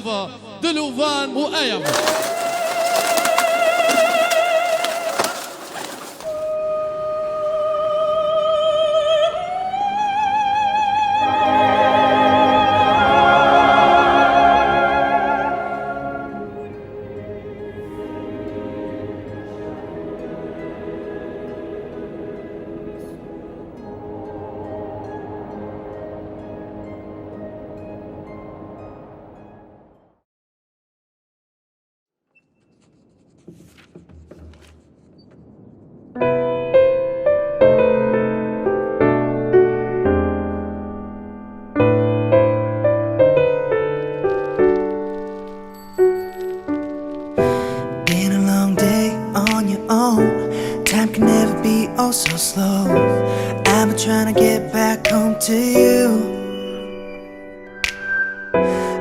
Forever Dilovan وآيام. Been a long day on your own. Time can never be oh so slow. I've been trying to get back home to you.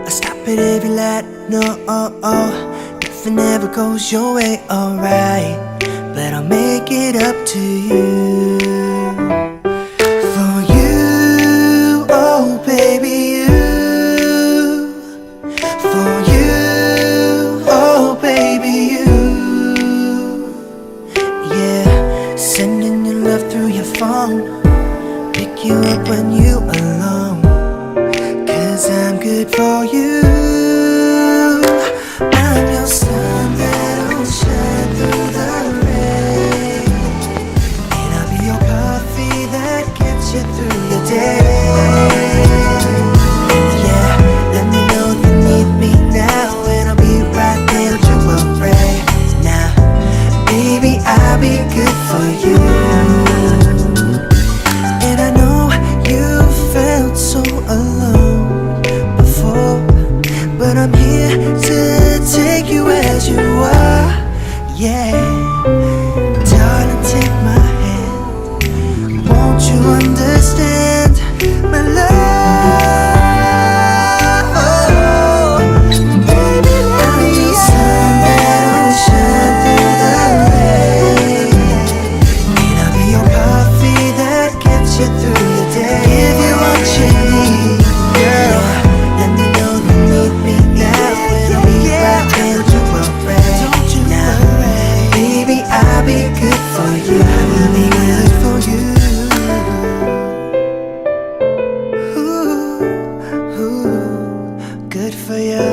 I stop at every light, no, nothing ever goes your way, alright. But I'll make it up to you. For you, oh baby, you. For you, oh baby, you. Yeah, sending your love through your phone. Pick you up when you alone. 'Cause I'm good for you. I'm your sun that'll shine through the rain. And I'll be your coffee that gets you through your day. Yeah, let me know if you need me now, and I'll be right there to pray. Now, baby, I'll be good for you. And I know you felt so alone before, but I'm here to take you as you are. Yeah, darling, take my hand. Won't you understand my love? Baby, I'm your sun that'll shine through the rain. And I'll be your coffee that gets you through your day. Give you what you need, girl. Let me know you need me now, and I'll be right there to pray. Now, baby, I'll be good for you. I'll be good for you. Ooh, ooh, good for you.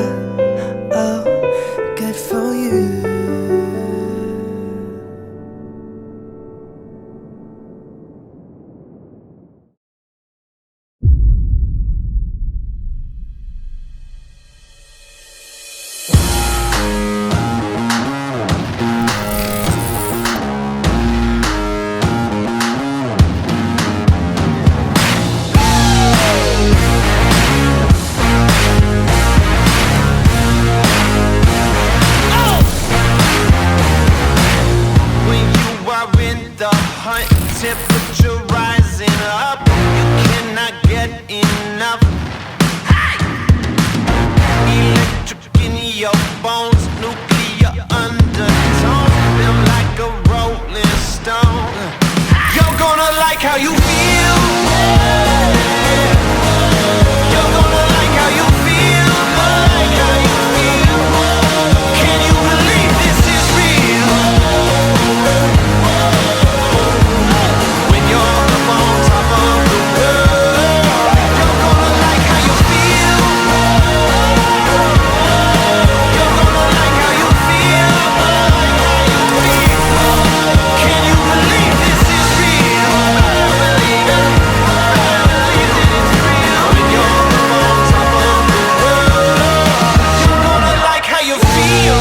Oh, good for you. When you are in the hunt, temperature rising up, you cannot get enough. Electric in your bones, nuclear undertones, feel like a rolling stone. You're gonna like how you feel. You're gonna like how you feel. Like how you feel. Can you believe this is real? When you're up on top of the world, you're gonna like how you feel. You're gonna like how you feel. Can you believe this is real? When you're up on top of the world, you're gonna like how you feel.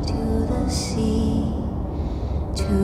To the sea, to